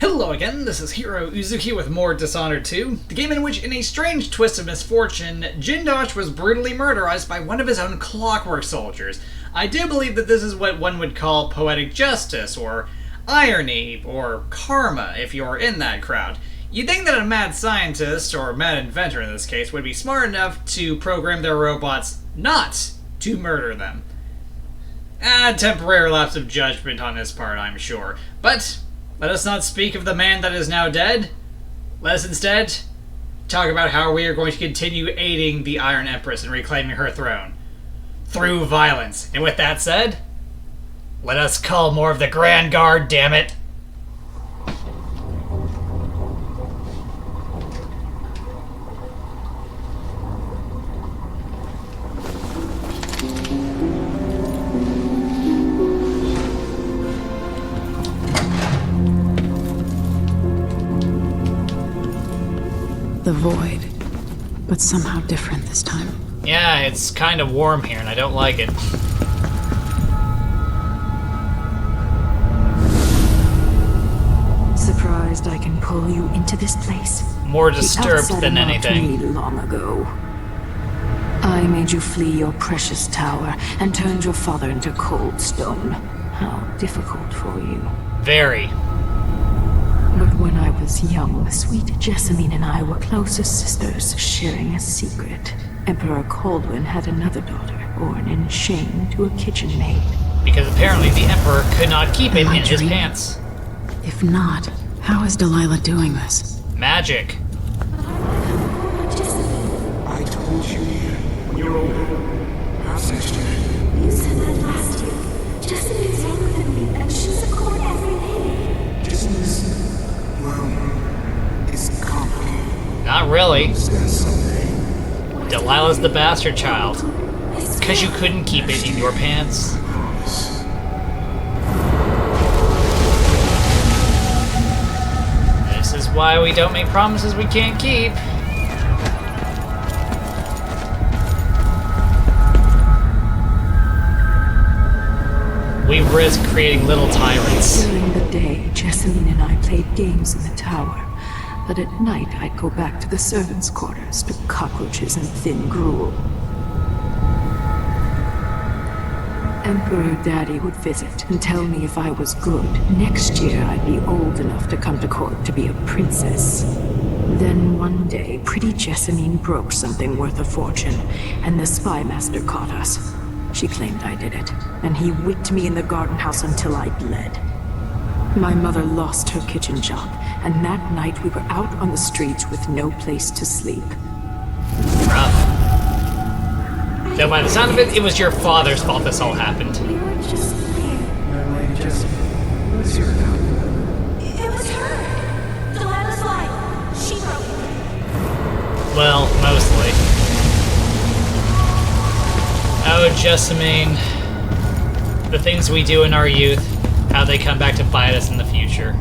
Hello again, this is Heero Uzuki with more Dishonored 2, the game in which, in a strange twist of misfortune, Jindosh was brutally murderized by one of his own clockwork soldiers. I do believe that this is what one would call poetic justice, or irony, or karma, if you're in that crowd. You'd think that a mad scientist, or mad inventor in this case, would be smart enough to program their robots not to murder them. A temporary lapse of judgment on his part, I'm sure. But let us not speak of the man that is now dead. Let us instead talk about how we are going to continue aiding the Iron Empress in reclaiming her throne. Through violence. And with that said, let us call more of the Grand Guard, damn it! The void, but somehow different this time. Yeah, it's kind of warm here and I don't like it. Surprised I can pull you into this place? More disturbed than anything. Me long ago. I made you flee your precious tower and turned your father into cold stone. How difficult for you. Very. But when I was young, sweet Jessamine and I were close as sisters, sharing a secret. Emperor Kaldwin had another daughter, born in shame to a kitchen maid. Because apparently the Emperor could not keep it in his pants. If not, how is Delilah doing this? Magic. I told you when you were older. How's next year? You said that last year. Jessica's younger than me, and she's a court every day. Business, well, it's complicated. Not really. Someday. Delilah's the bastard child. Because you couldn't keep it in your pants. This is why we don't make promises we can't keep. We risk creating little tyrants. During the day, Jessamine and I played games in the tower. But at night, I'd go back to the servants' quarters to cockroaches and thin gruel. Emperor Daddy would visit and tell me if I was good. Next year, I'd be old enough to come to court to be a princess. Then one day, pretty Jessamine broke something worth a fortune, and the spy master caught us. She claimed I did it, and he whipped me in the garden house until I bled. My mother lost her kitchen job, and that night we were out on the streets with no place to sleep. Rough. Though by the sound of it, it was your father's fault this all happened. We were just playing. Young lady Jessica, what's your account? It was her. Delilah's lie. She broke it. Well, mostly. Oh, Jessamine. The things we do in our youth, how they come back to bite us in the future.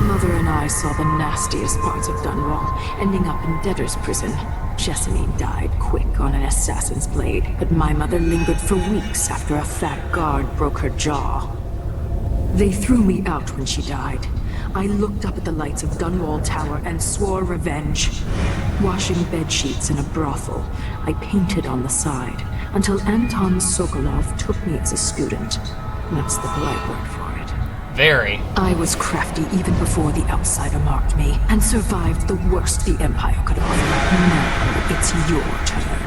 Mother and I saw the nastiest parts of Dunwall, ending up in debtor's prison. Jessamine died quick on an assassin's blade, but my mother lingered for weeks after a fat guard broke her jaw. They threw me out when she died. I looked up at the lights of Dunwall Tower and swore revenge. Washing bed sheets in a brothel, I painted on the side, until Anton Sokolov took me as a student. That's the polite word for it. Very. I was crafty even before the outsider marked me, and survived the worst the Empire could offer. Now it's your turn.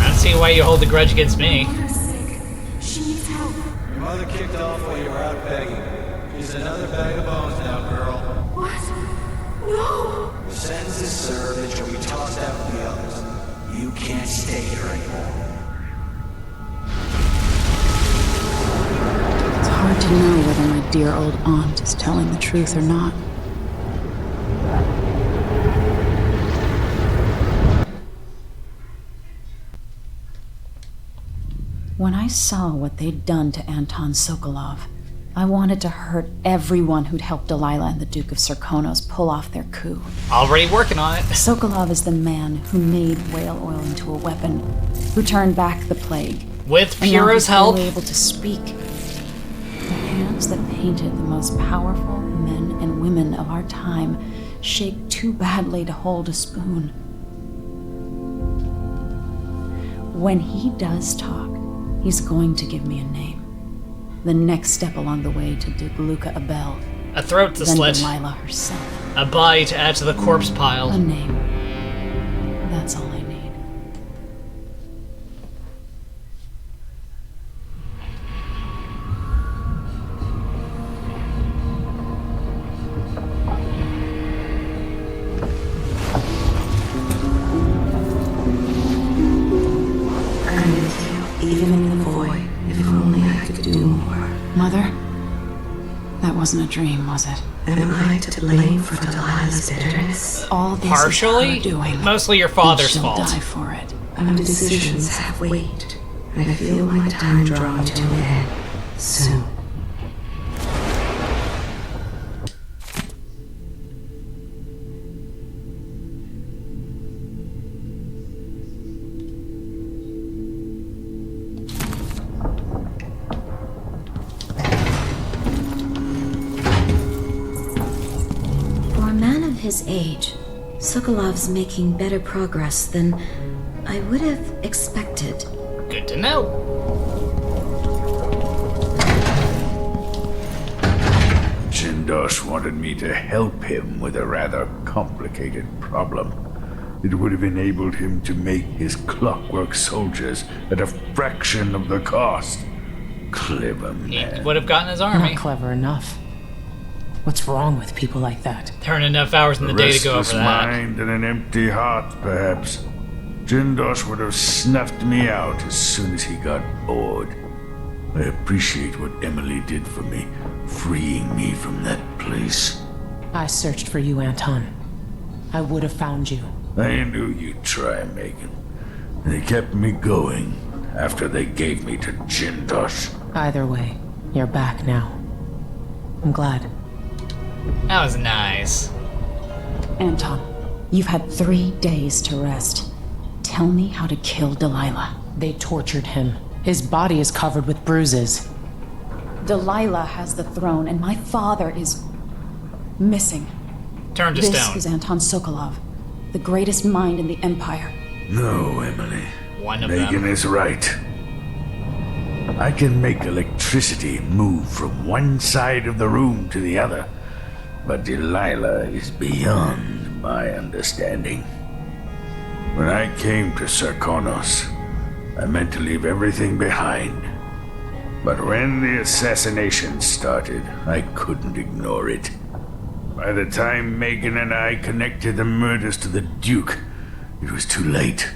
I don't see why you hold a grudge against me. Mother's sick. She needs help. Your mother kicked off while you were out begging. She's another bag of bones now, girl. What? No! The sentence is served and she'll be tossed out with the others. You can't stay here anymore. It's hard to know whether my dear old aunt is telling the truth or not. When I saw what they'd done to Anton Sokolov, I wanted to hurt everyone who'd helped Delilah and the Duke of Serkonos pull off their coup. Already working on it. Sokolov is the man who made whale oil into a weapon, who turned back the plague. With And now Heero's he's help. barely able to speak. The hands colors that painted the most powerful men and women of our time shake too badly to hold a spoon. When he does talk, he's going to give me a name. The next step along the way to Dugluka Abel. A throat to Then slit. Delilah herself. A body to add to the corpse A pile. name. That's all I need. I'm with you, even in the void. If only I could do more. Mother? That wasn't a dream, was it? Am I to blame for Delilah's bitterness? All this Partially? is her doing. Mostly your And father's she'll fault. die for it. Our decisions have weight. I feel my time drawing to an end soon. For a man of his age, Sokolov's making better progress than I would have expected. Good to know. Jindosh wanted me to help him with a rather complicated problem. It would have enabled him to make his clockwork soldiers at a fraction of the cost. Clever He man. would have gotten his army. Not clever enough. What's wrong with people like that? There aren't enough hours in the day to go over Restless that. mind and an empty heart, perhaps. Jindosh would have snuffed me out as soon as he got bored. I appreciate what Emily did for me, freeing me from that place. I searched for you, Anton. I would have found you. I knew you'd try, Megan. They kept me going after they gave me to Jindosh. Either way, you're back now. I'm glad. That was nice. Anton, you've had 3 days to rest. Tell me how to kill Delilah. They tortured him. His body is covered with bruises. Delilah has the throne, and my father is missing. Turn to This stone. is Anton Sokolov, the greatest mind in the Empire. No, Emily. One of Megan them. is right. I can make electricity move from one side of the room to the other, but Delilah is beyond my understanding. When I came to Sarkonos, I meant to leave everything behind. But when the assassination started, I couldn't ignore it. By the time Megan and I connected the murders to the Duke, it was too late.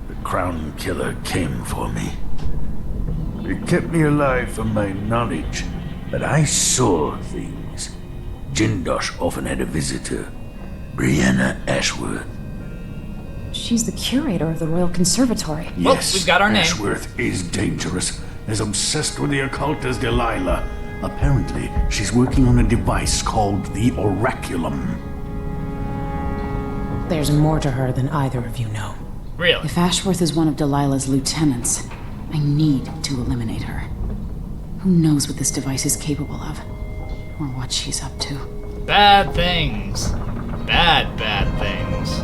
The Crown Killer came for me. It kept me alive from my knowledge, but I saw things. Jindosh often had a visitor, Breanna Ashworth. She's the curator of the Royal Conservatory. Well, Yes, we've got our name. Ashworth is dangerous, as obsessed with the occult as Delilah. Apparently, she's working on a device called the Oraculum. There's more to her than either of you know. Really? If Ashworth is one of Delilah's lieutenants, I need to eliminate her. Who knows what this device is capable of? Or what she's up to. Bad things. Bad things.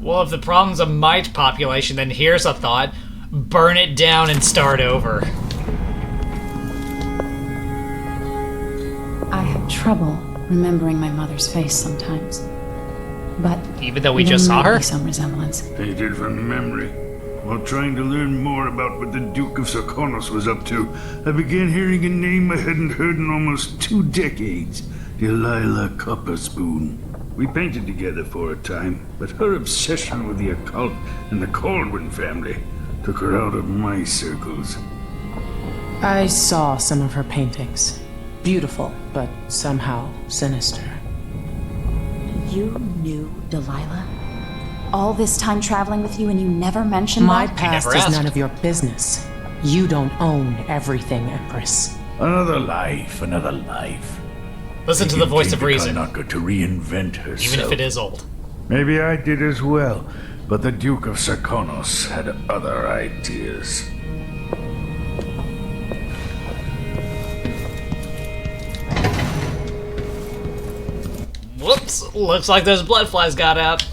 Well, if the problem's a mite population, then here's a thought. Burn it down and start over. I have trouble remembering my mother's face sometimes. But Even though we there just saw might her? be some resemblance. Painted from memory. While trying to learn more about what the Duke of Sarkonos was up to, I began hearing a name I hadn't heard in almost 2 decades. Delilah Copperspoon. We painted together for a time, but her obsession with the occult and the Caldwin family took her out of my circles. I saw some of her paintings. Beautiful, but somehow sinister. You knew Delilah? All this time traveling with you and you never mentioned My that? past never is asked. none of your business. You don't own everything, Empress. Another life, another life. Listen to the voice of reason, Karnaca to reinvent herself. even if it is old. Maybe I did as well, But the Duke of Serkonos had other ideas. Whoops, looks like those blood flies got out.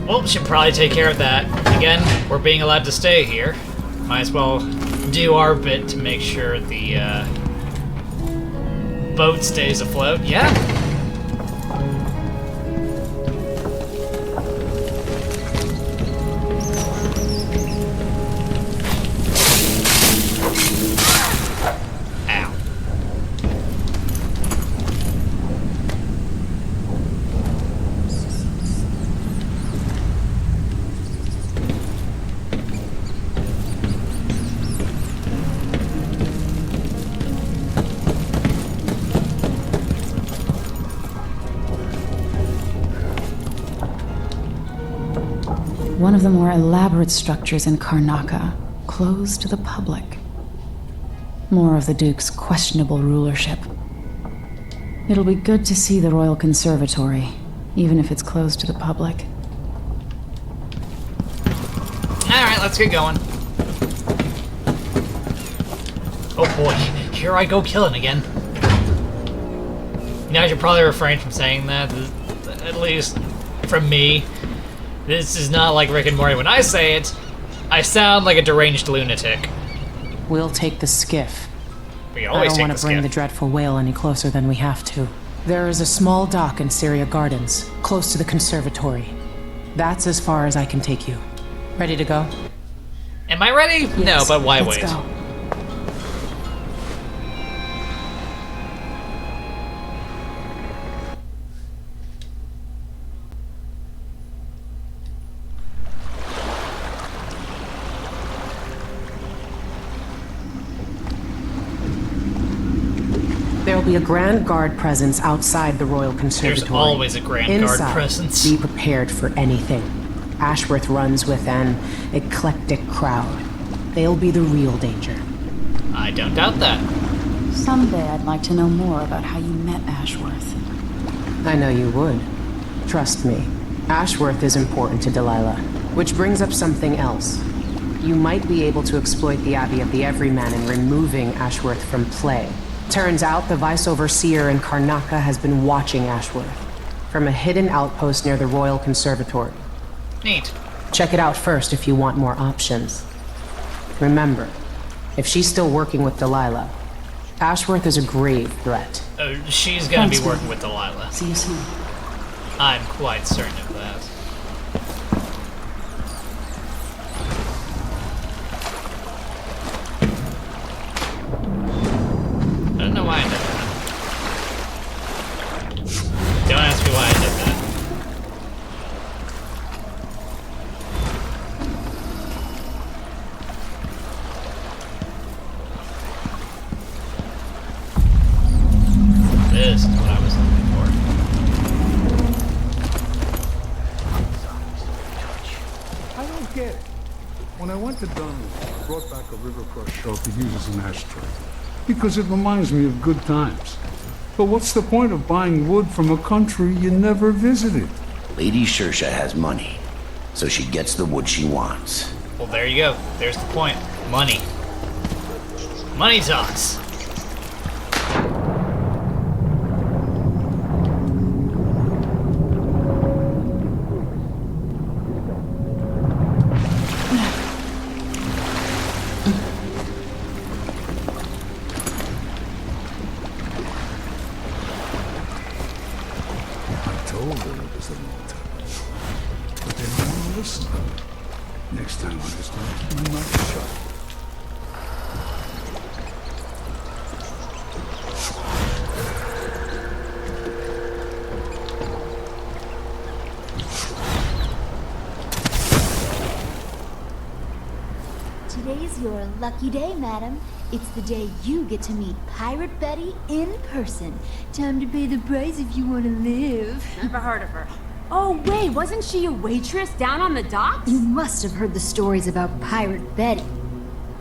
Well, should probably take care of that. Again, we're being allowed to stay here. Might as well do our bit to make sure the boat stays afloat. Yeah. One of the more elaborate structures in Karnaca, closed to the public. More of the Duke's questionable rulership. It'll be good to see the Royal Conservatory, even if it's closed to the public. Alright, let's get going. Oh boy, here I go killing again. Now I should probably refrain from saying that, at least from me. This is not like Rick and Morty. When I say it, I sound like a deranged lunatic. We'll take the skiff. We I always don't take want the to bring skiff. the dreadful whale any closer than we have to. There is a small dock in Syria Gardens, close to the conservatory. That's as far as I can take you. Ready to go? Am I ready? No, Yes, but why let's wait? go. There will be a Grand Guard presence outside the Royal Conservatory. There's always a Grand Guard Inside, presence. be prepared for anything. Ashworth runs with an eclectic crowd. They'll be the real danger. I don't doubt that. Someday I'd like to know more about how you met Ashworth. I know you would. Trust me. Ashworth is important to Delilah. Which brings up something else. You might be able to exploit the Abbey of the Everyman in removing Ashworth from play. Turns out the Vice Overseer in Karnaca has been watching Ashworth from a hidden outpost near the Royal Conservatory. Neat. Check it out first if you want more options. Remember, if she's still working with Delilah, Ashworth is a grave threat. She's gonna Thanks, be working with Delilah. See you soon. I'm quite certain of that. I don't know why I did that. Don't ask me why I did that. This is what I was looking for. I don't get it. When I went to Dunwood, I brought back a River Crush shell to use as an ashtray. Because it reminds me of good times. But what's the point of buying wood from a country you never visited? Lady Shersha has money, so she gets the wood she wants. Well, there you go. There's the point. Money. Money talks. I told her it was the wrong time. But they don't want to listen. Next time I'm just going to keep my mouth shut. Today's your lucky day, madam. It's the day you get to meet Pirate Betty in person. Time to pay the price if you want to live. Never heard of her. Oh, wait, wasn't she a waitress down on the docks? You must have heard the stories about Pirate Betty.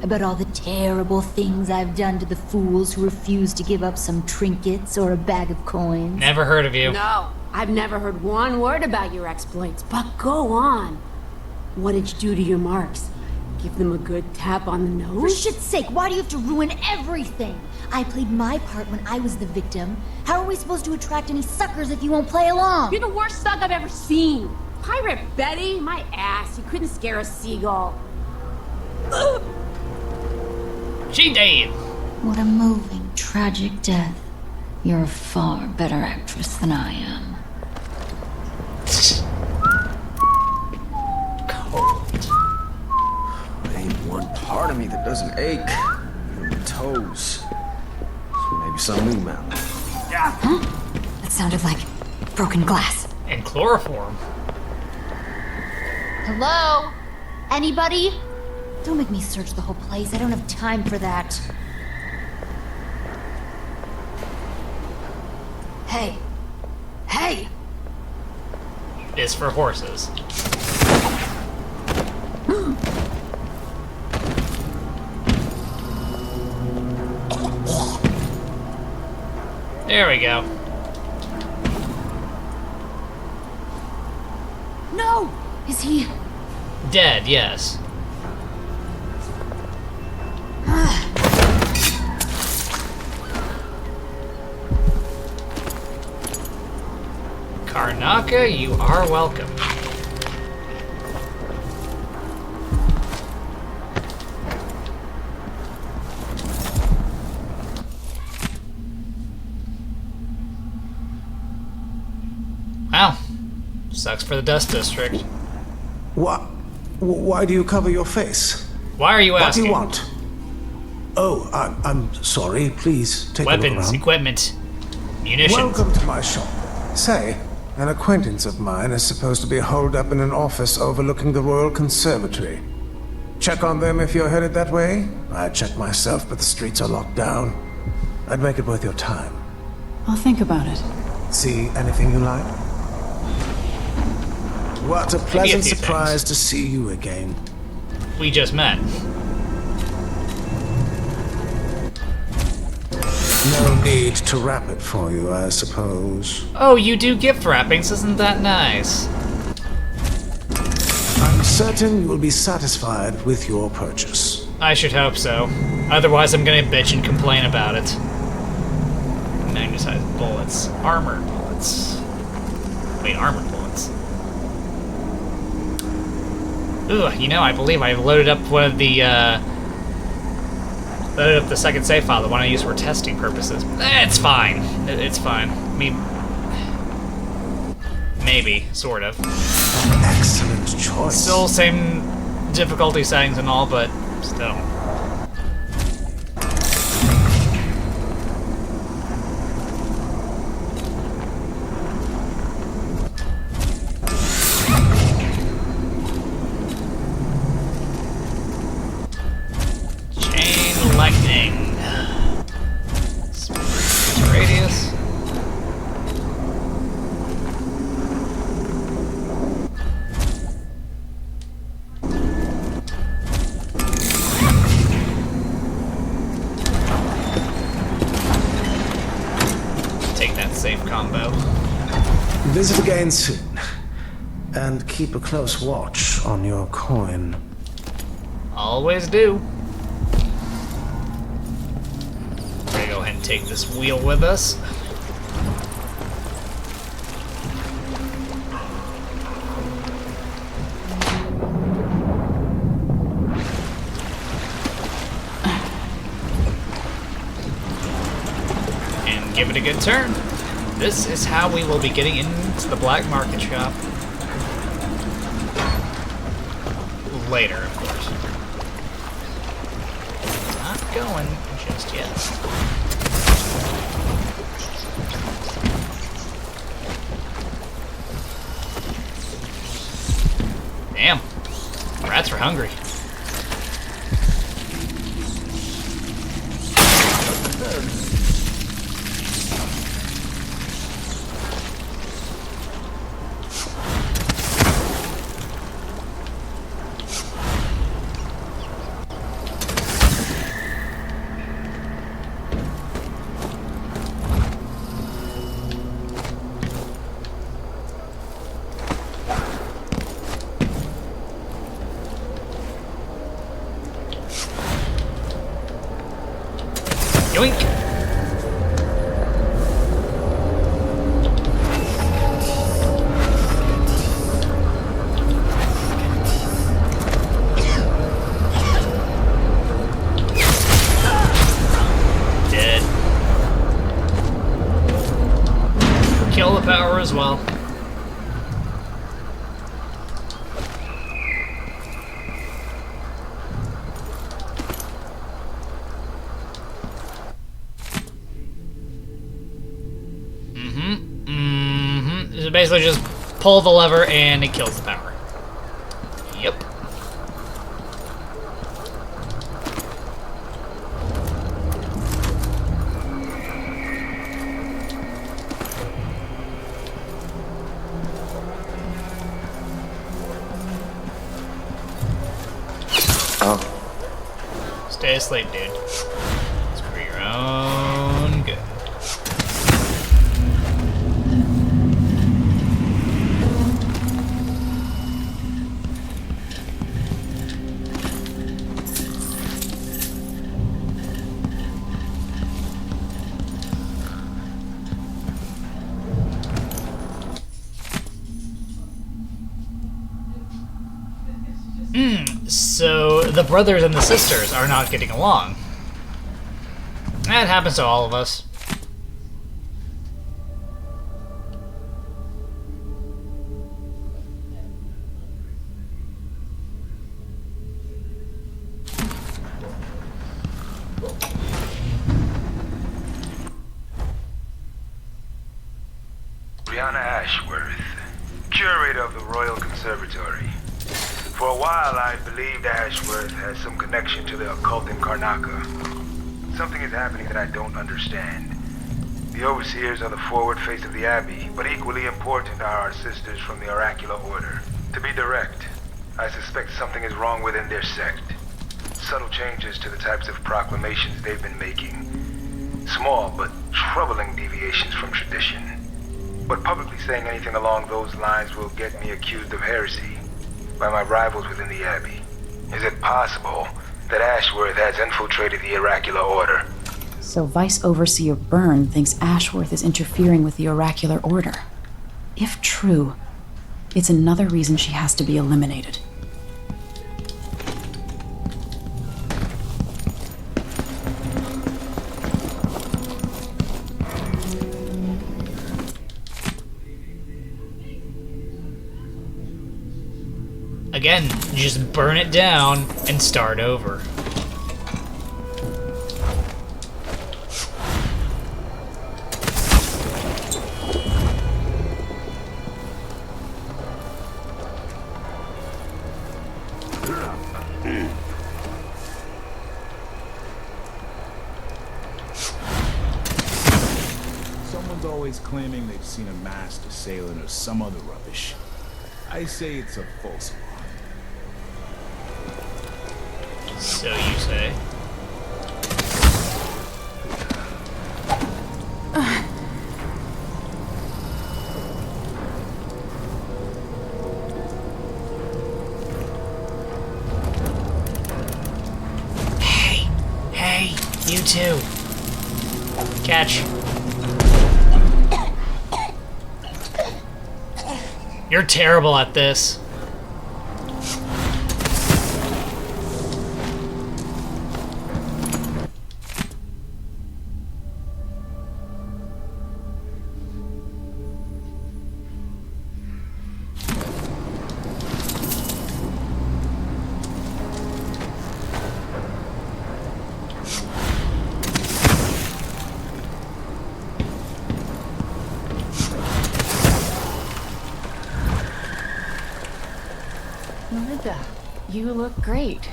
about all the terrible things I've done to the fools who refuse to give up some trinkets or a bag of coins? Never heard of you. No, I've never heard one word about your exploits, but go on. What did you do to your marks? Give them a good tap on the For nose? shit's sake, why do you have to ruin everything? I played my part when I was the victim. How are we supposed to attract any suckers if you won't play along? You're the worst thug I've ever seen. Pirate Betty? My ass. You couldn't scare a seagull. She dead. What a moving, tragic death. You're a far better actress than I am. Cold. There ain't one part of me that doesn't ache. Even my toes. So maybe some new mallet. Huh? That sounded like broken glass. And chloroform. Hello? Anybody? Don't make me search the whole place. I don't have time for that. Hey. Hey! Is for horses. There we go. No! Is he... Dead, yes. Karnaca, you are welcome. Wow. Sucks for the Dust District. Why do you cover your face? Why are you asking? What do you want? Oh, I'm sorry. Please take a look Weapons, around. equipment, munitions. Welcome to my shop. Say, an acquaintance of mine is supposed to be holed up in an office overlooking the Royal Conservatory. Check on them if you're headed that way. I'd check myself, but the streets are locked down. I'd make it worth your time. I'll think about it. See anything you like? What a pleasant few surprise to see you again. We just met. No need to wrap it for you, I suppose. Oh, you do gift wrappings, isn't that nice? I'm certain you will be satisfied with your purchase. I should hope so. Otherwise, I'm gonna bitch and complain about it. Magnetized bullets. Armored bullets. Wait, armored bullets. Ugh, you know, I believe I loaded up one of the, loaded up the second save file, the one I used for testing purposes. It's fine. It's fine. I mean, maybe, sort of. Excellent choice. Still same difficulty settings and all, but still. Chain lightning. Radius. Take that safe combo. Visit again soon. And keep a close watch on your coin. Always do. We're gonna go ahead and take this wheel with us. And give it a good turn. This is how we will be getting into the black market shop. Later, of course. Not going just yet. Damn. Rats are hungry. power as well. So basically just pull the lever and it kills the power. Yep. Oh. Stay asleep, dude. It's for your own good. So the brothers and the sisters are not getting along. That happens to all of us. Breanna Ashworth, curator of the Royal Conservatory. For a while, I believed Ashworth has some connection to the occult in Karnaca. Something is happening that I don't understand. The overseers are the forward face of the Abbey, but equally important are our sisters from the Oracular Order. To be direct, I suspect something is wrong within their sect. Subtle changes to the types of proclamations they've been making. Small but troubling deviations from tradition. But publicly saying anything along those lines will get me accused of heresy by my rivals within the Abbey. Is it possible that Ashworth has infiltrated the Oracular Order? So Vice Overseer Byrne thinks Ashworth is interfering with the Oracular Order. If true, it's another reason she has to be eliminated. Again, just burn it down and start over. Someone's always claiming they've seen a masked assailant or some other rubbish. I say it's a false alarm. So you say. Hey, you too. Catch. You're terrible at this. Melinda, you look great.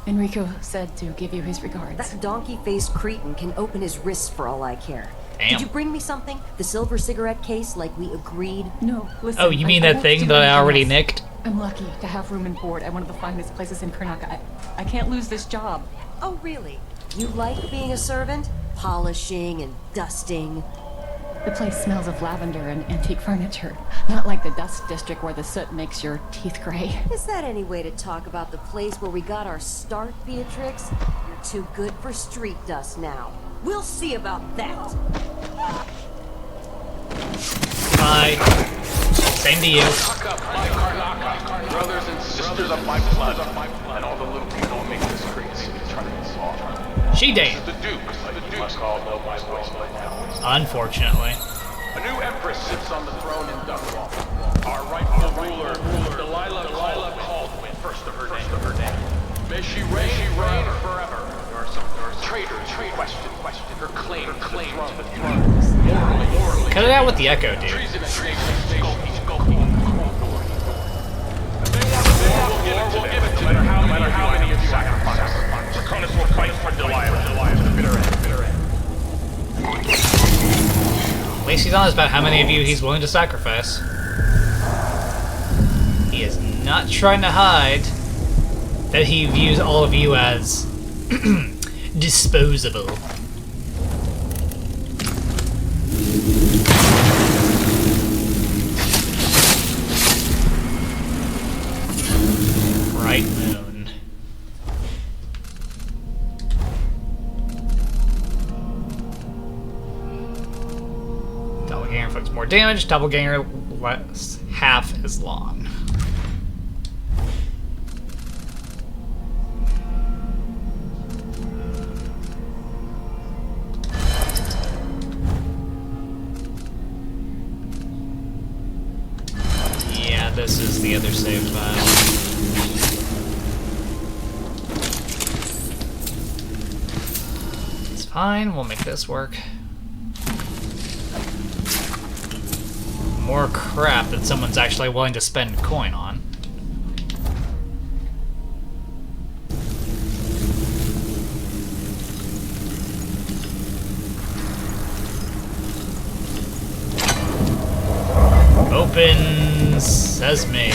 Enrico said to give you his regards. That donkey-faced cretin can open his wrists for all I care. Damn. Did you bring me something? The silver cigarette case like we agreed? No, listen. Oh, you mean that thing that I already nicked? I'm lucky to have room and board at one of the finest places in Karnaca. I can't lose this job. Oh, really? You like being a servant? Polishing and dusting? The place smells of lavender and antique furniture. Not like the dust district where the soot makes your teeth gray. Is that any way to talk about the place where we got our start, Beatrix? You're too good for street dust now. We'll see about that. Bye. Same to you. Brothers and sisters of my blood, and all the little people who make this crazy eternity law. She did. The Duke must all know my voice by now. Unfortunately. A new empress sits on the throne in Dunwall. Our rightful ruler, Delilah Caldwin, first of her name. May she reign forever. There are some traitors who question her claim to the throne. Morally. Cut it out with the echo, dude. Treason and creation of station. We'll give it to them, no matter how many of you sacrifice. Draconis will fight for Delilah to the bitter end. At least he's honest about how many of you he's willing to sacrifice. He is not trying to hide that he views all of you as disposable. Bright moon. Doppelganger inflicts more damage. Doppelganger lasts half as long. Yeah, this is the other save file. It's fine, we'll make this work. More crap that someone's actually willing to spend coin on. Open sesame.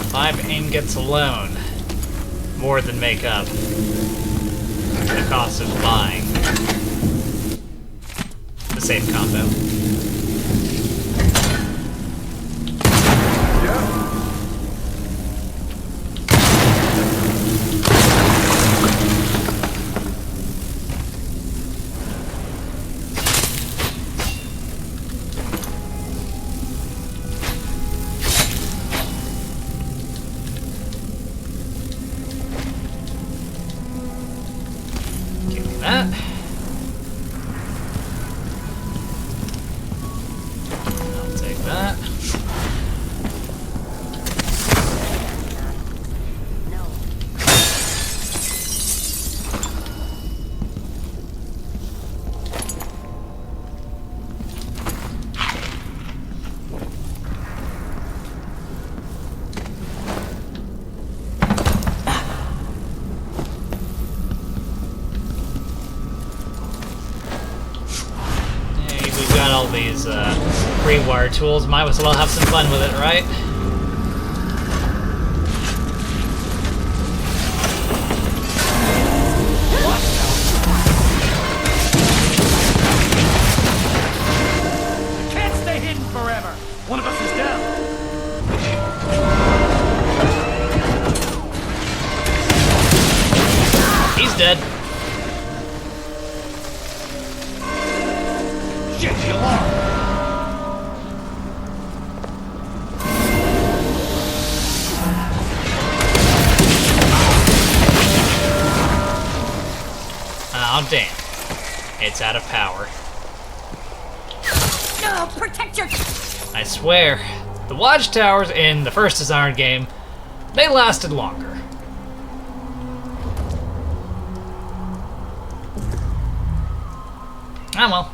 5 ingots alone. More than make up the cost of buying the same combo. That. I'll take that. All these pre-wire tools, might as well have some fun with it, right? Can't stay hidden forever. One of us is down. He's dead. Shit, the alarm! Oh damn. It's out of power. No, protect your... I swear, the watchtowers in the first Dishonored game, they lasted longer. Ah well.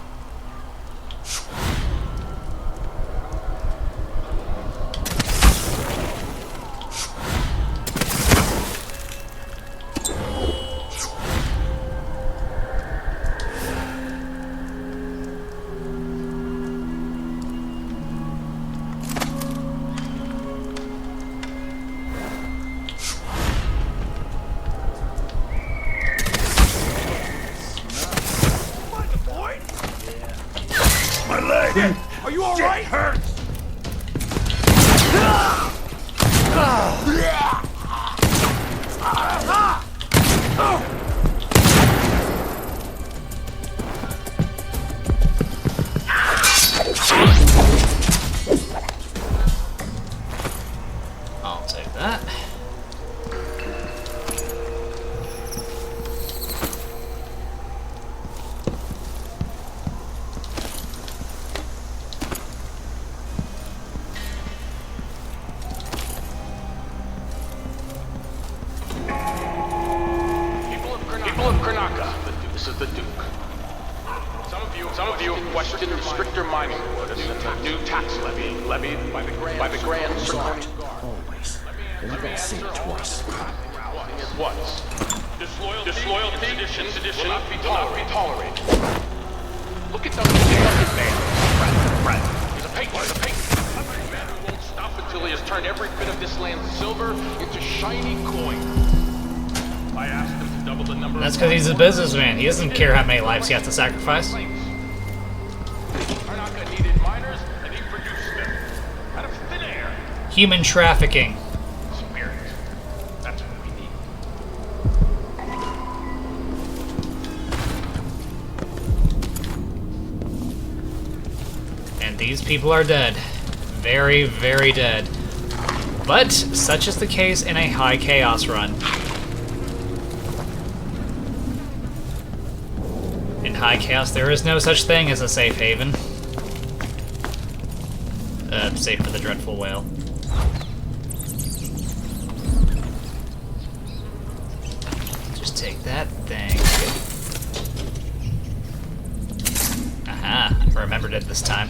Are you alright? Hurts! I'll take that. Karnaca. This is the Duke. Some of you have questioned the stricter mining orders and the new tax levy levied by the Grand Guard. Always. You're not gonna say it twice. Once. Disloyalty, sedition will not be tolerated. Look at those man. Brad. He's a patriot. Man who won't stop until he has turned every bit of this land's silver into shiny coin. I asked him to double the number. That's because he's a businessman. He doesn't care how many lives he has to sacrifice. Karnaca needed miners, and he produced them. Out of thin air. Human trafficking. Spirit. That's what we need. And these people are dead. Very, very dead. But such is the case in a high chaos run. In high chaos, there is no such thing as a safe haven. Save for the dreadful whale. Just take that thing. Aha, I remembered it this time.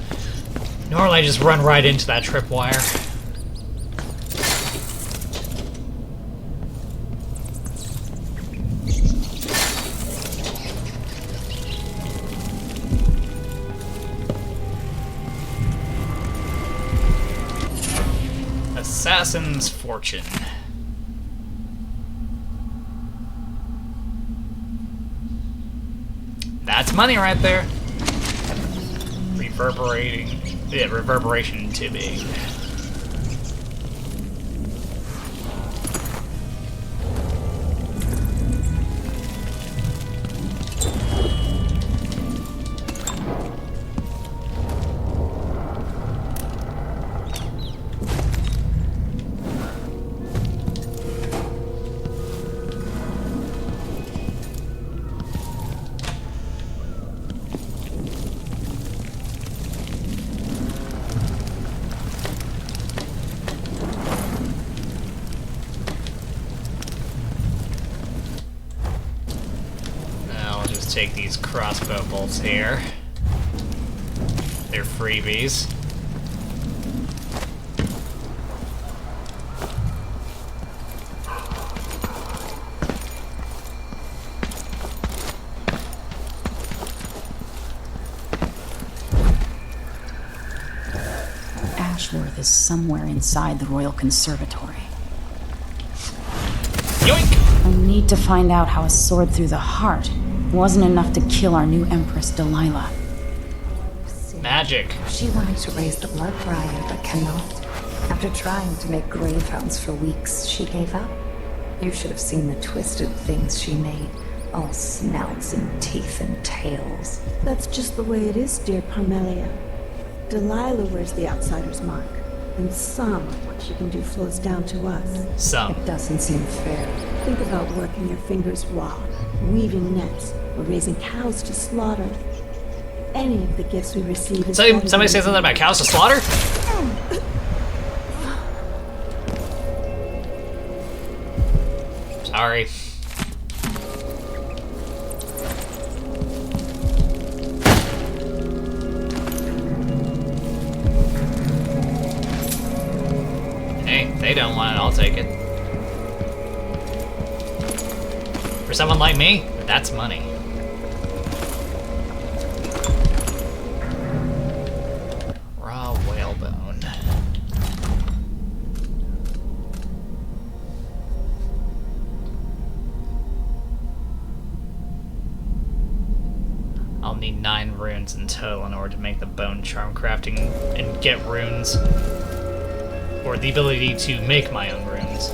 Normally I just run right into that tripwire. Assassin's Fortune. That's money right there. Reverberation tubing. Take these crossbow bolts here. They're freebies. Ashworth is somewhere inside the Royal Conservatory. Yoink! I need to find out how a sword through the heart wasn't enough to kill our new Empress, Delilah. Magic. She wanted to raise the blood briar, but cannot. After trying to make gravehounds for weeks, she gave up. You should have seen the twisted things she made. All snouts and teeth and tails. That's just the way it is, dear Parmelia. Delilah wears the outsider's mark, and some of what she can do flows down to us. Some. It doesn't seem fair. Think about working your fingers raw, weaving nets, or raising cows to slaughter. Any of the gifts we receive is somebody say something about cows to slaughter? Sorry. Hey, they don't want it, I'll take it. For someone like me, that's money. Raw whalebone. I'll need 9 runes in total in order to make the bone charm crafting and get runes. Or the ability to make my own runes.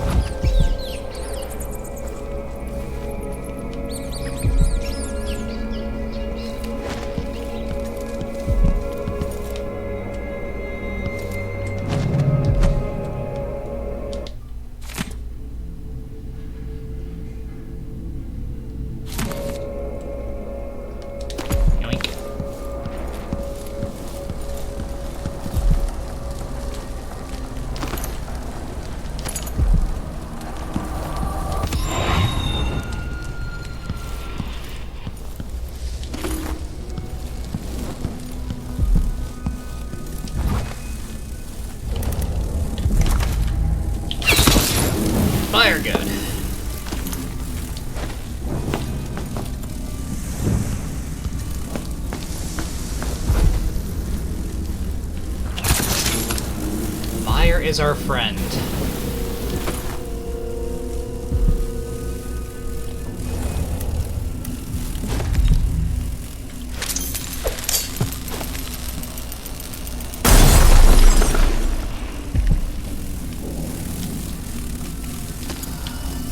is our friend?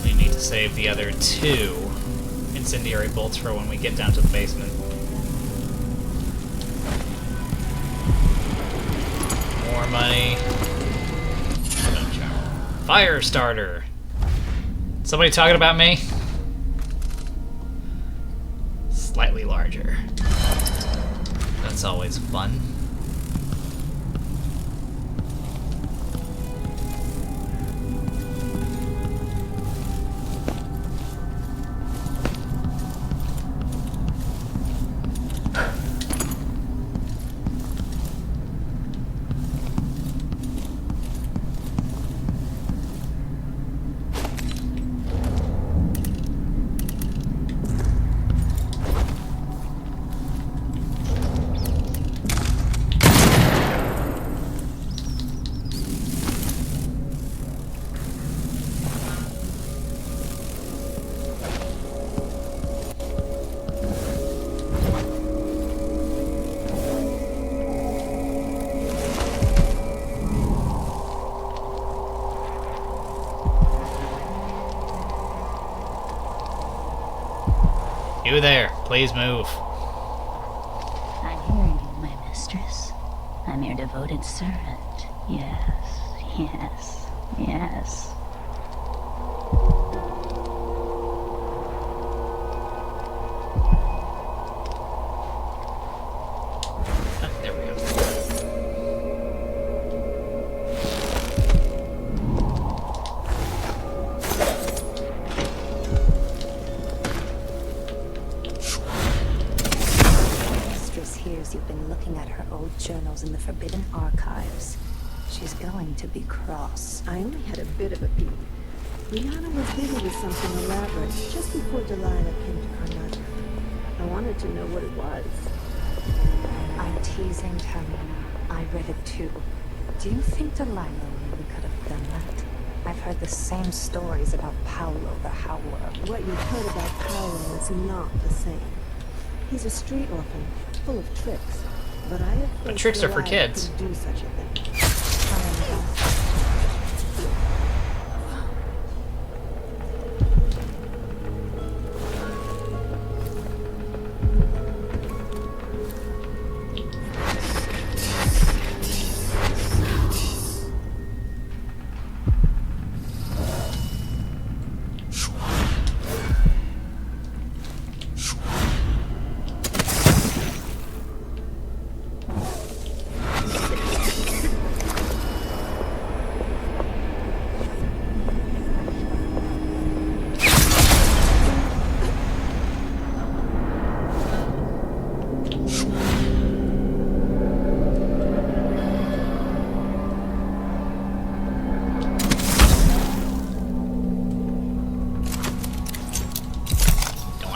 We need to save the other 2 incendiary bolts for when we get down to the basement. More money. Fire starter. Somebody talking about me? Slightly larger. That's always fun. You there, please move. I'm hearing you, my mistress. I'm your devoted servant. Yes, yes, yes. There we go. You've been looking at her old journals in the Forbidden Archives. She's going to be cross. I only had a bit of a peek. Breanna was busy with something elaborate just before Delilah came to Karnaca. I wanted to know what it was. I'm teasing, Tamina. I read it too. Do you think Delilah really could have done that? I've heard the same stories about Paolo the Howler. What you've heard about Paolo is not the same. He's a street orphan, full of tricks. But I have But tricks are for kids. Do such a thing.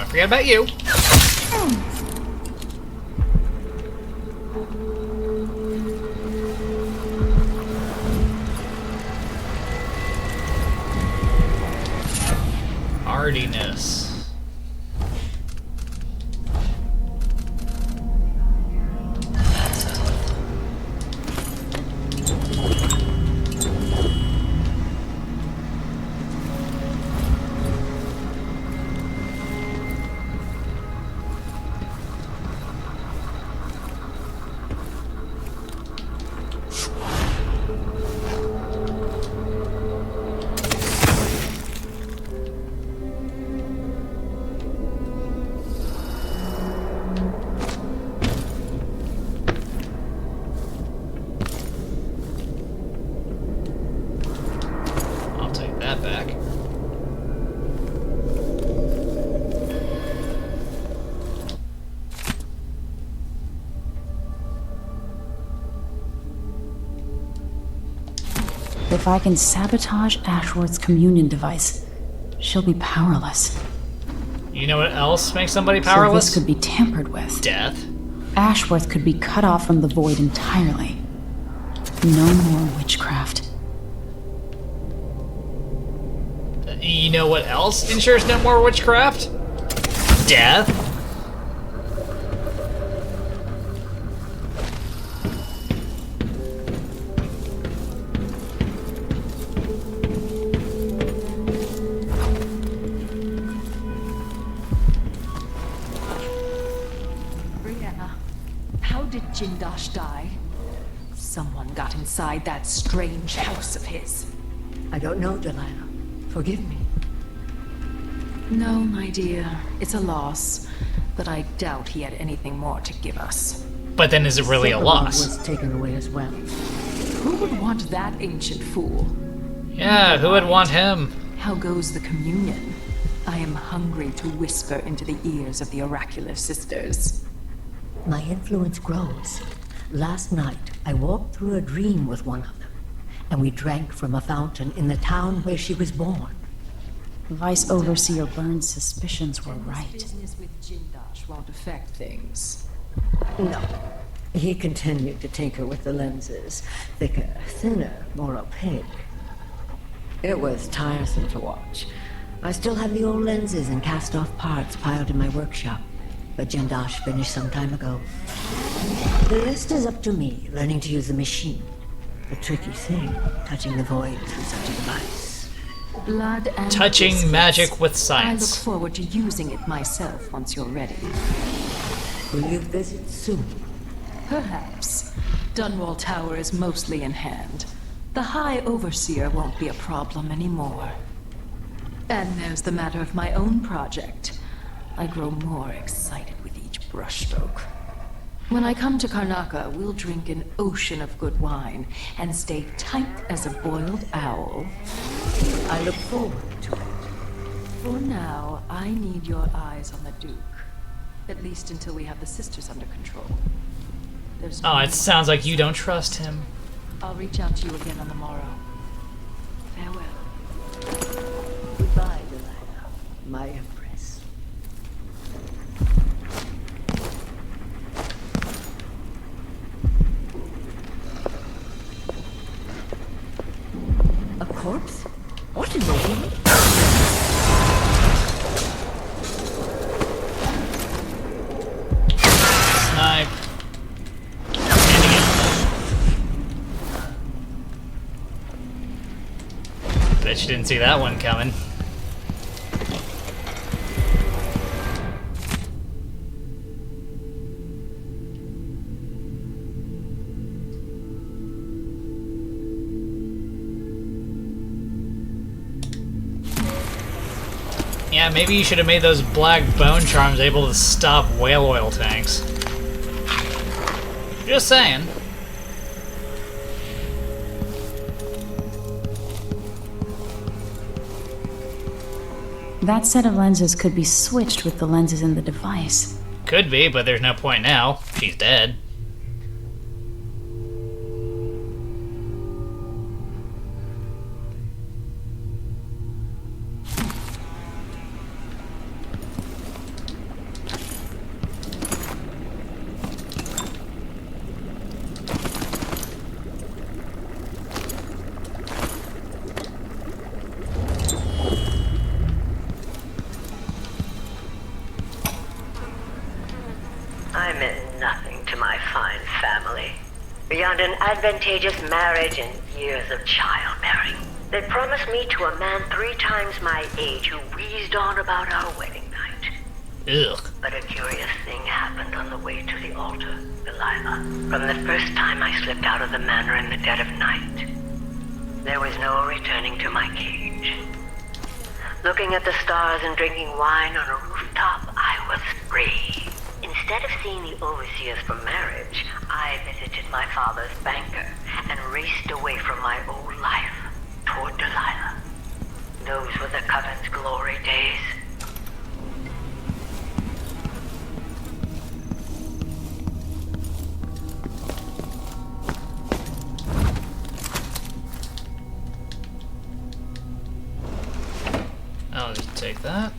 Forget about you. Hardiness. If I can sabotage Ashworth's communion device, she'll be powerless. You know what else makes somebody powerless? So this could be tampered with. Death. Ashworth could be cut off from the void entirely. No more witchcraft. You know what else ensures no more witchcraft? Death. Breanna, how did Jindosh die? Someone got inside that strange house of his. I don't know, Delilah. Forgive me. No, my dear. It's a loss. But I doubt he had anything more to give us. But then is it really a loss? Was taken away as well. Who would want that ancient fool? Yeah, who would want him? How goes the communion? I am hungry to whisper into the ears of the oracular sisters. My influence grows. Last night, I walked through a dream with one of them, and we drank from a fountain in the town where she was born. Vice Overseer Burns' suspicions were right. Business with Jindosh won't affect things. No. He continued to tinker with the lenses. Thicker, thinner, more opaque. It was tiresome to watch. I still have the old lenses and cast-off parts piled in my workshop, but Jindosh finished some time ago. The rest is up to me, learning to use the machine. A tricky thing, touching the void through such a device. Blood and touching biscuits. magic with I science. look forward to using it myself once you're ready. Will you visit soon? Perhaps. Dunwall Tower is mostly in hand. The High Overseer won't be a problem anymore. And there's the matter of my own project. I grow more excited with each brushstroke. When I come to Karnaca, we'll drink an ocean of good wine and stay tight as a boiled owl. I look forward to it. For now, I need your eyes on the Duke. At least until we have the sisters under control. There's Oh, no it sounds like you don't trust him. I'll reach out to you again on the morrow. Farewell. Goodbye, Delilah, my Empress. A corpse? What in the world? Snipe. Bet you didn't see that one coming. Yeah, maybe you should have made those black bone charms able to stop whale oil tanks. Just saying. That set of lenses could be switched with the lenses in the device. Could be, but there's no point now. She's dead. I meant nothing to my fine family, beyond an advantageous marriage and years of childbearing. They promised me to a man 3 times my age who wheezed on about our wedding night. Ugh. But a curious thing happened on the way to the altar, Delilah. From the first time I slipped out of the manor in the dead of night, there was no returning to my cage. Looking at the stars and drinking wine on a rooftop, I was free. Instead of seeing the overseers for marriage, I visited my father's banker and raced away from my old life toward Delilah. Those were the Coven's glory days. I'll just take that.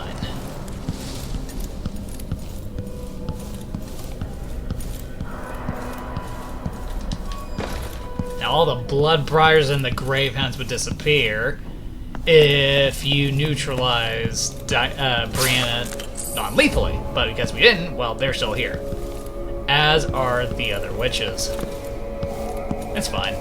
fine. Now all the blood briars and the gravehounds would disappear if you neutralize Breanna non-lethally, but because we didn't, well, they're still here. As are the other witches. It's fine.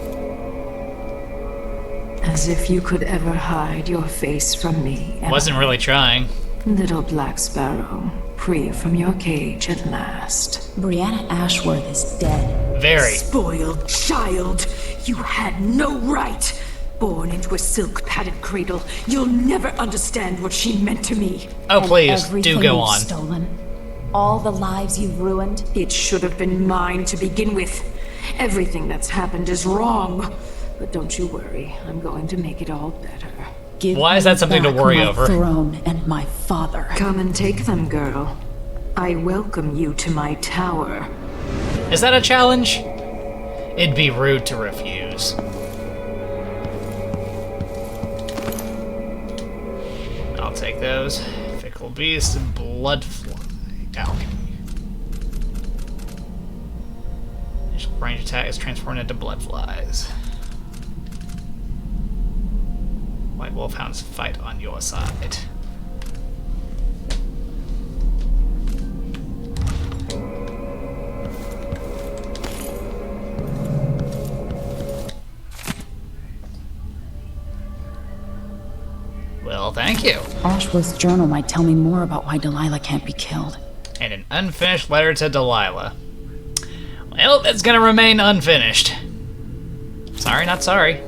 As if you could ever hide your face from me. Wasn't really trying. Little Black Sparrow, free from your cage at last. Breanna Ashworth is dead. Very. Spoiled child! You had no right! Born into a silk-padded cradle, you'll never understand what she meant to me. Oh, please, Everything do go you've on. Stolen. All the lives you've ruined. It should have been mine to begin with. Everything that's happened is wrong. But don't you worry, I'm going to make it all better. Give Why is that something to back worry my over? Throne and my father. Come and take them, girl. I welcome you to my tower. Is that a challenge? It'd be rude to refuse. I'll take those. Fickle Beast and Bloodfly. Alchemy. Initial range attack is transformed into Bloodflies. White Wolfhounds fight on your side. Well, thank you. Ashworth's journal might tell me more about why Delilah can't be killed. And an unfinished letter to Delilah. Well, that's gonna remain unfinished. Sorry, not sorry.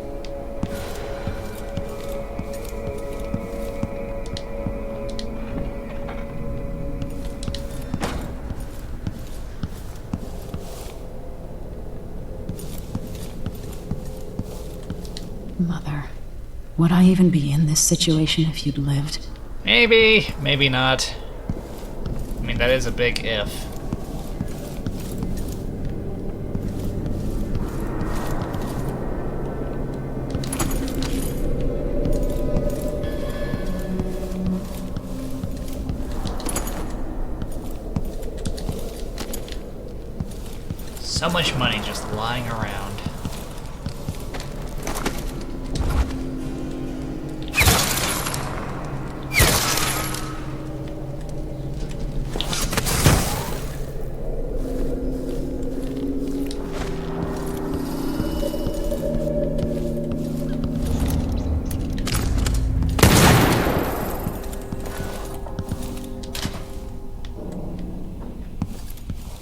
Mother, would I even be in this situation if you'd lived? Maybe, maybe not. I mean, that is a big if. So much money just lying around.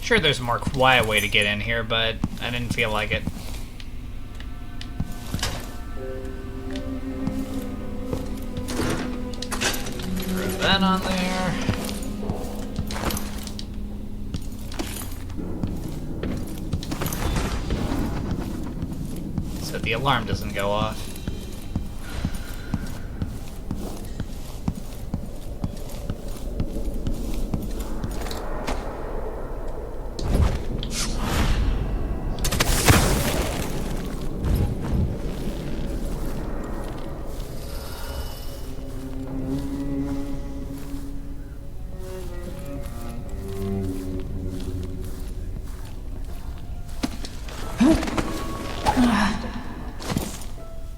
Sure, there's a more quiet way to get in here, but I didn't feel like it. Throw that on there. So the alarm doesn't go off.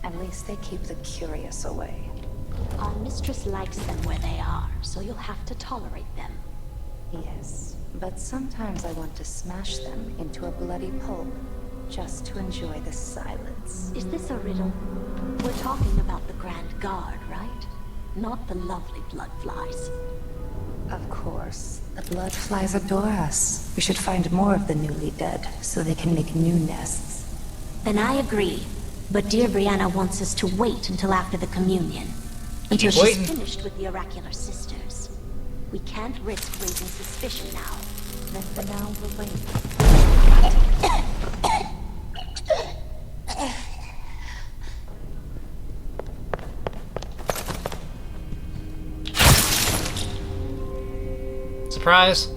At least they keep the curious away. Our mistress likes them where they are, so you'll have to tolerate them. Yes, but sometimes I want to smash them into a bloody pulp, just to enjoy the silence. Is this a riddle? We're talking about the Grand Guard, right? Not the lovely bloodflies. Of course. The bloodflies adore us. We should find more of the newly dead, so they can make new nests. Then I agree. But dear Breanna wants us to wait until after the communion. Until she's finished with the oracular sisters. We can't risk raising suspicion now. Then for now, we'll wait. Surprise.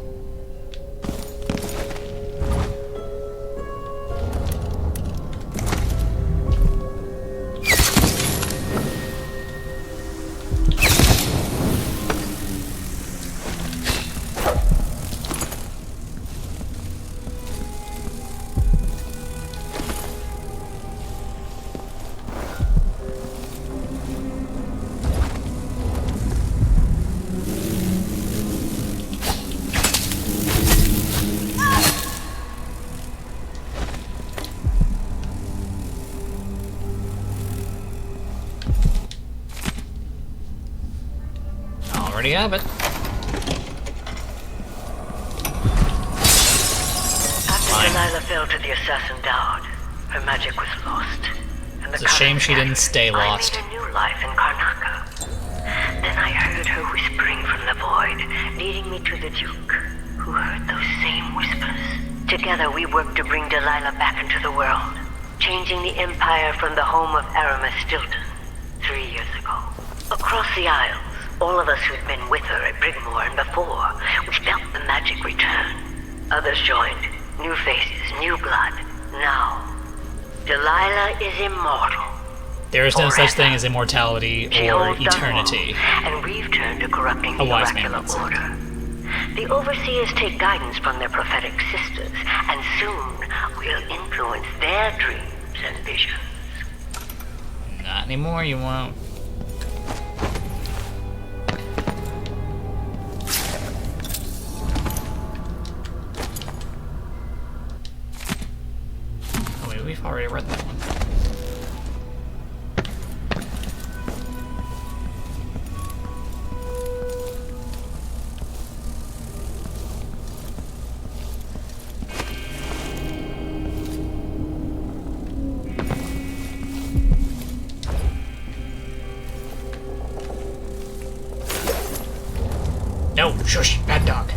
already have it. After Delilah fell to the assassin Dowd, her magic was lost. And It's a shame she didn't stay lost. I made a new life in Karnaca. Then I heard her whispering from the void, leading me to the Duke, who heard those same whispers. Together we worked to bring Delilah back into the world, changing the Empire from the home of Aramis Stilton 3 years ago. Across the Isles, all of us who'd been with her at Brigmore and before, we felt the magic return. Others joined, new faces, new blood. Now, Delilah is immortal. There is no such thing as immortality or eternity. And we've turned to corrupting the oracular order. The overseers take guidance from their prophetic sisters, and soon we'll influence their dreams and visions. Not anymore, you won't. Oh wait, we've already read that one. No, shush, bad dog.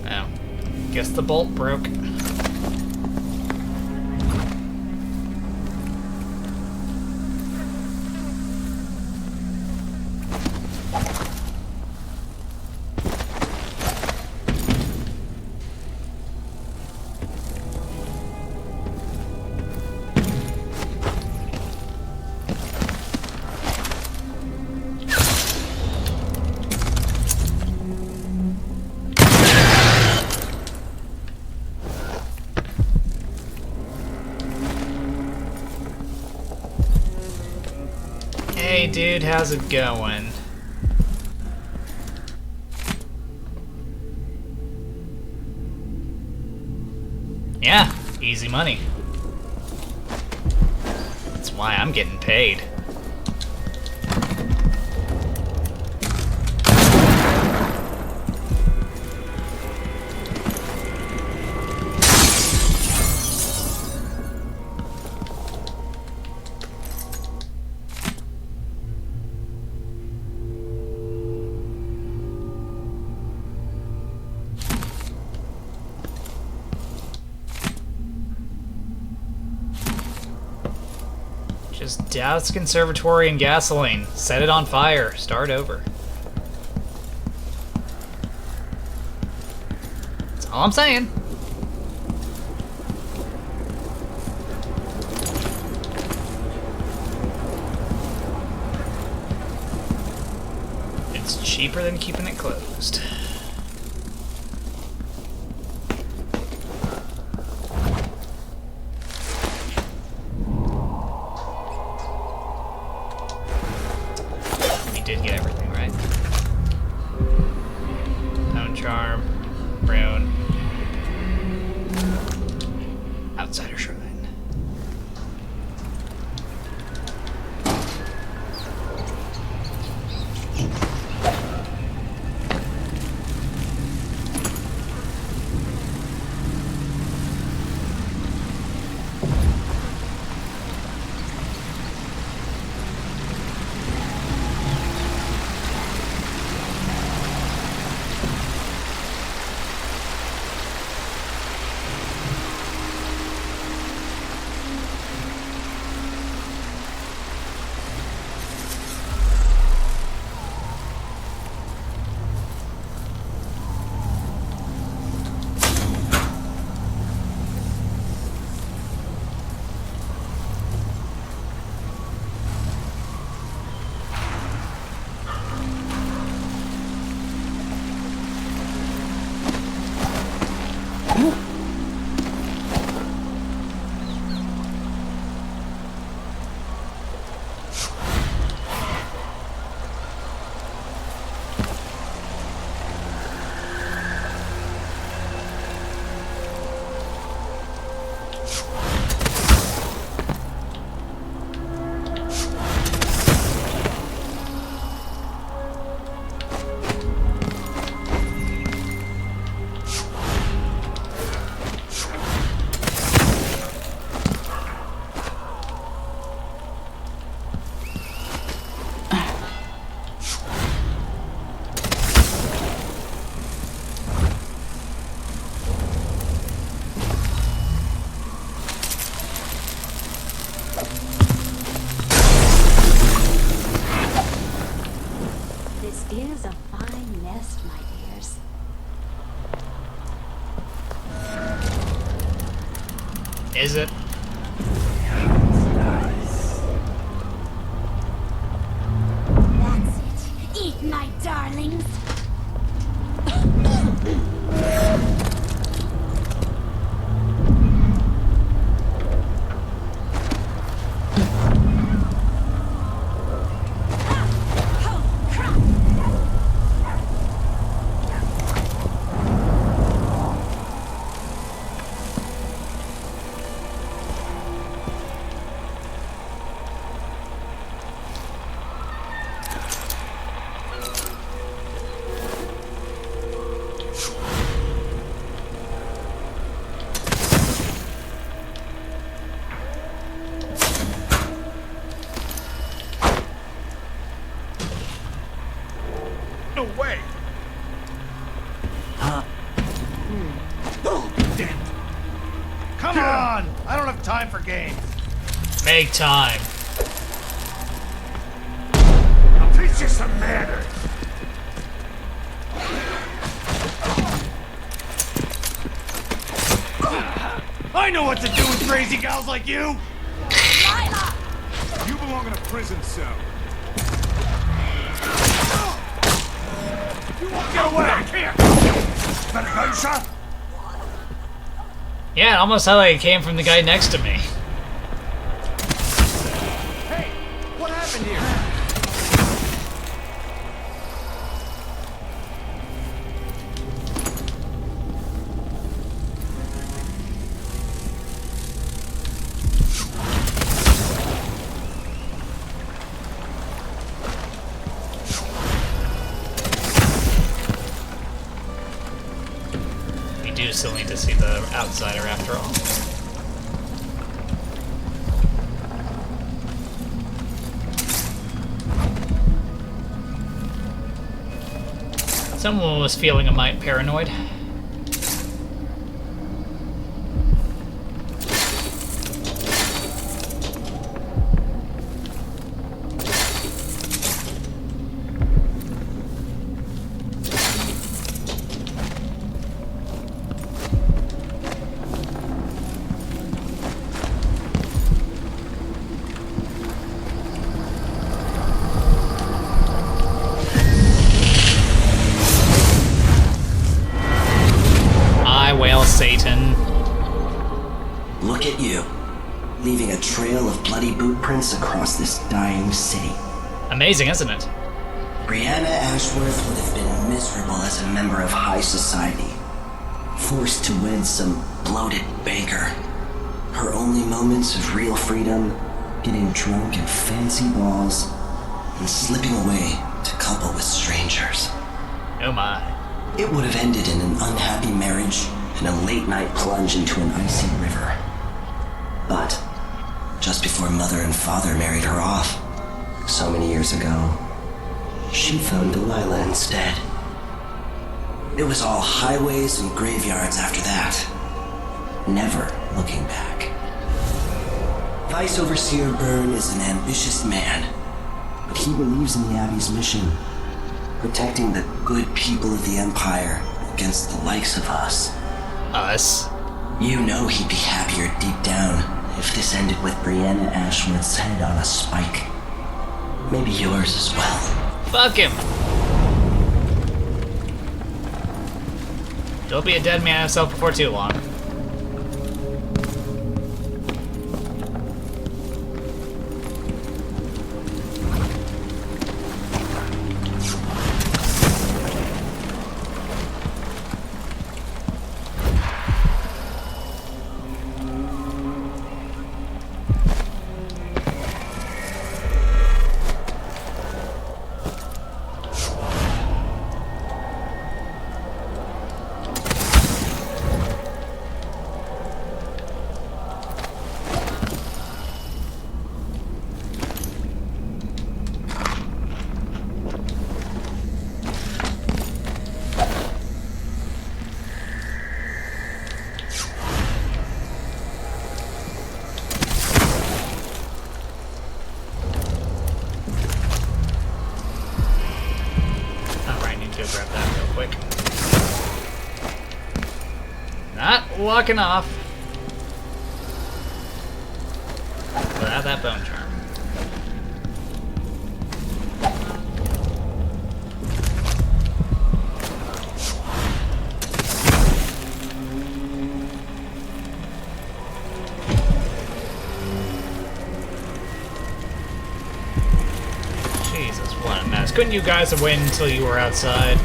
Oh, guess the bolt broke. Hey dude, how's it going? Yeah, easy money. That's why I'm getting paid. Just douse conservatory in gasoline. Set it on fire. Start over. That's all I'm saying. It's cheaper than keeping it closed. Did get everything right. Tone charm, rune, outsider shrine. Is it? That's it. Eat my darlings. No way! Huh? Oh, damn it. Come on! I don't have time for games. Make time. I'll teach you some manners. I know what to do with crazy gals like you! Lila! You belong in a prison cell. You won't get away! Back here! Better gunshot? Yeah, it almost sounded like it came from the guy next to me. Hey! What happened here? We do still need to see the outsider after all. Someone was feeling a mite paranoid. Satan. Look at you, leaving a trail of bloody boot prints across this dying city. Amazing, isn't it? Breanna Ashworth would have been miserable as a member of high society, forced to wed some bloated banker. Her only moments of real freedom, getting drunk at fancy balls, and slipping away to couple with strangers. Oh my. It would have ended in an unhappy marriage and a late-night plunge into an icy river. But just before Mother and Father married her off, so many years ago, she found Delilah instead. It was all highways and graveyards after that, never looking back. Vice Overseer Byrne is an ambitious man, but he believes in the Abbey's mission, protecting the good people of the Empire against the likes of us. Us? You know he'd be happier deep down if this ended with Breanna Ashworth's head on a spike. Maybe yours as well. Fuck him! Don't be a dead man himself before too long. Not walking off. have that bone charm. Jesus, what a mess. Couldn't you guys have waited until you were outside?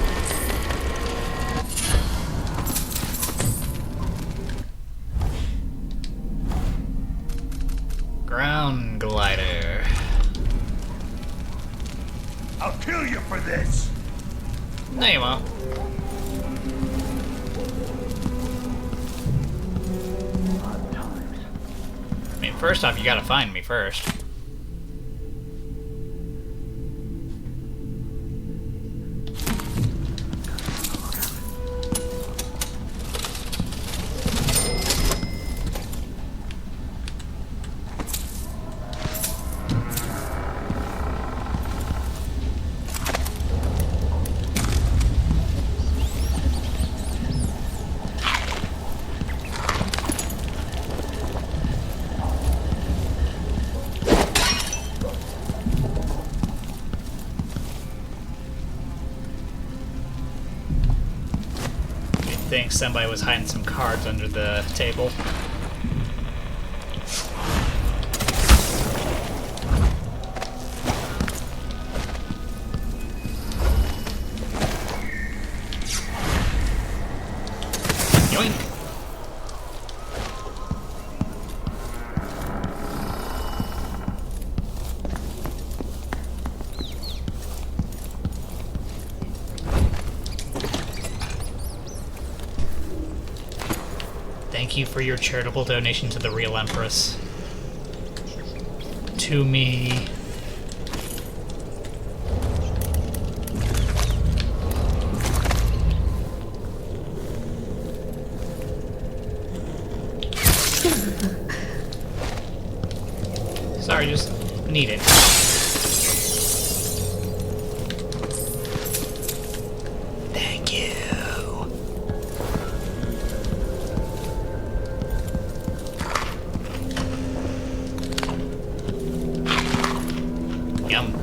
Ground glider. I'll kill you for this! No, you won't. I mean, first off, you gotta find me first. I think somebody was hiding some cards under the table. Yoink! Thank you for your charitable donation to the Royal Empress. To me. Sorry, just need it. Thank you. Yum.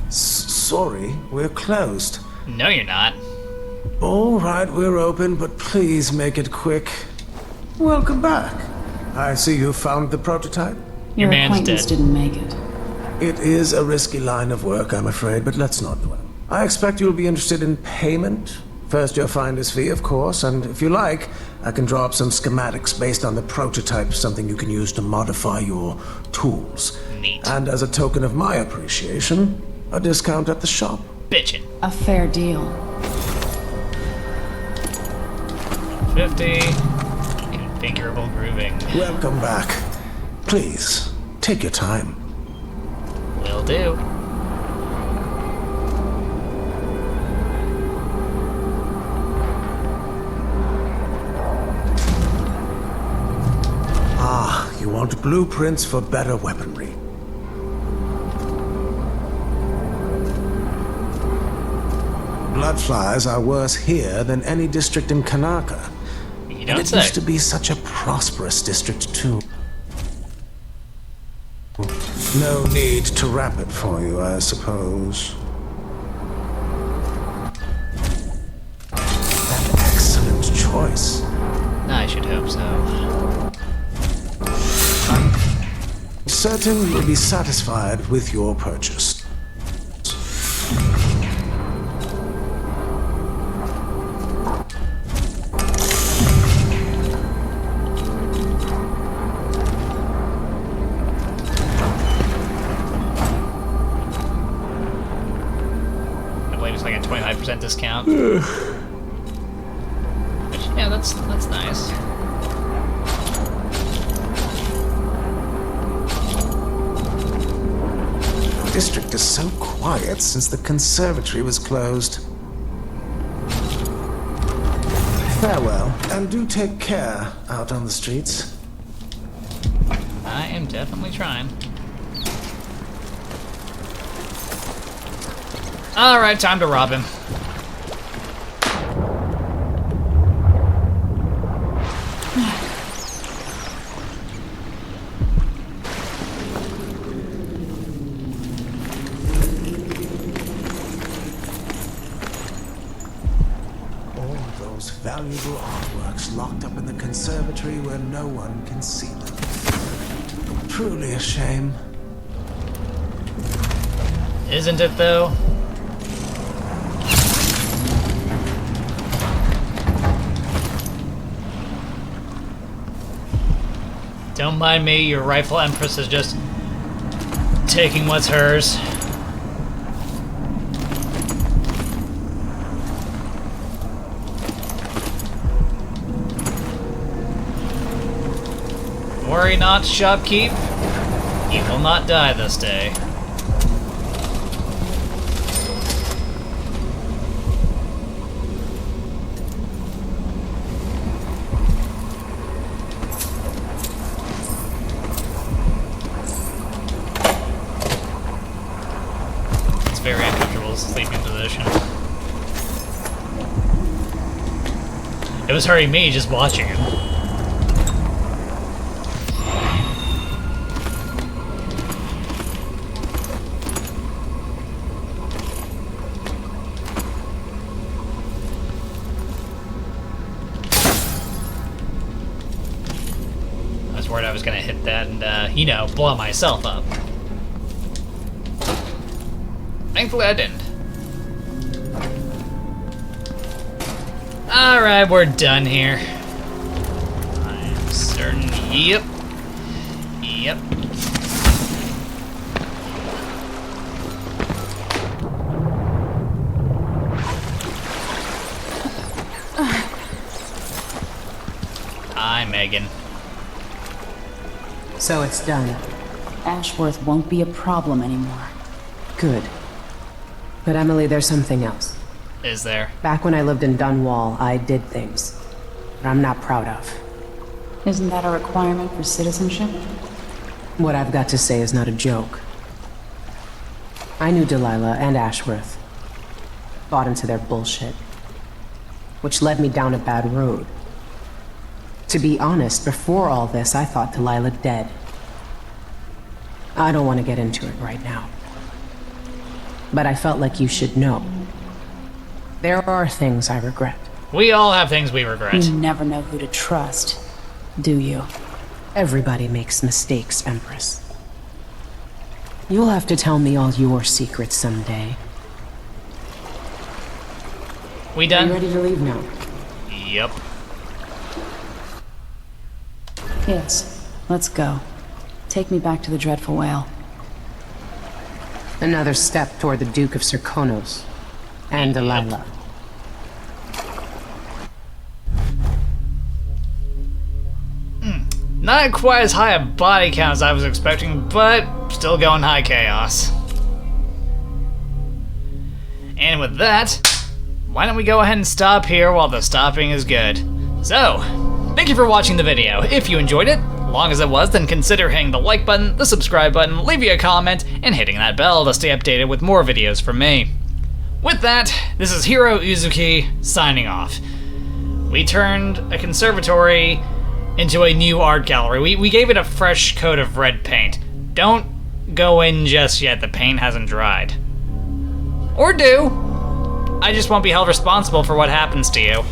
Sorry, we're closed. No, you're not. All right, we're open, but please make it quick. Welcome back. I see you found the prototype. Your acquaintance didn't make it. It is a risky line of work, I'm afraid, but let's not dwell. I expect you'll be interested in payment. First, your finder's fee, of course, and if you like, I can draw up some schematics based on the prototype, something you can use to modify your tools. Neat. And as a token of my appreciation, a discount at the shop. Bitchin'. A fair deal. 50. Configurable grooving. Welcome back. Please, take your time. Will do. Ah, you want blueprints for better weaponry. Bloodflies are worse here than any district in Karnaca. You And don't it say. used to be such a prosperous district, too. No need to wrap it for you, I suppose. An excellent choice. I should hope so. I'm certain you'll be satisfied with your purchase. discount. Which, yeah, that's nice. The district is so quiet since the conservatory was closed. Farewell, and do take care out on the streets. I am definitely trying. Alright, time to rob him. All those valuable artworks locked up in the conservatory where no one can see them. Truly a shame. Isn't it, though? Don't mind me, your Rifle Empress is just taking what's hers. Worry not, shopkeep. You will not die this day. Very uncomfortable sleeping position. It was hurting me just watching it. I was worried I was gonna hit that and, you know, blow myself up. Thankfully I didn't. Alright, we're done here. I'm certain. Yep. Yep. Hi, Megan. So it's done. Ashworth won't be a problem anymore. Good. But Emily, there's something else. Is there? Back when I lived in Dunwall, I did things that I'm not proud of. Isn't that a requirement for citizenship? What I've got to say is not a joke. I knew Delilah and Ashworth. Bought into their bullshit. Which led me down a bad road. To be honest, before all this, I thought Delilah dead. I don't want to get into it right now. But I felt like you should know. There are things I regret. We all have things we regret. You never know who to trust, do you? Everybody makes mistakes, Empress. You'll have to tell me all your secrets someday. We done? Are you ready to leave now? Yep. Yes, let's go. Take me back to the Dreadful Whale. Another step toward the Duke of Serkonos and Delilah. Not quite as high a body count as I was expecting, but still going high chaos. And with that, why don't we go ahead and stop here while the stopping is good. So, thank you for watching the video. If you enjoyed it, long as it was, then consider hitting the like button, the subscribe button, leave you a comment, and hitting that bell to stay updated with more videos from me. With that, this is Heero Uzuki, signing off. We turned a conservatory into a new art gallery. We gave it a fresh coat of red paint. Don't go in just yet, the paint hasn't dried. Or do. I just won't be held responsible for what happens to you.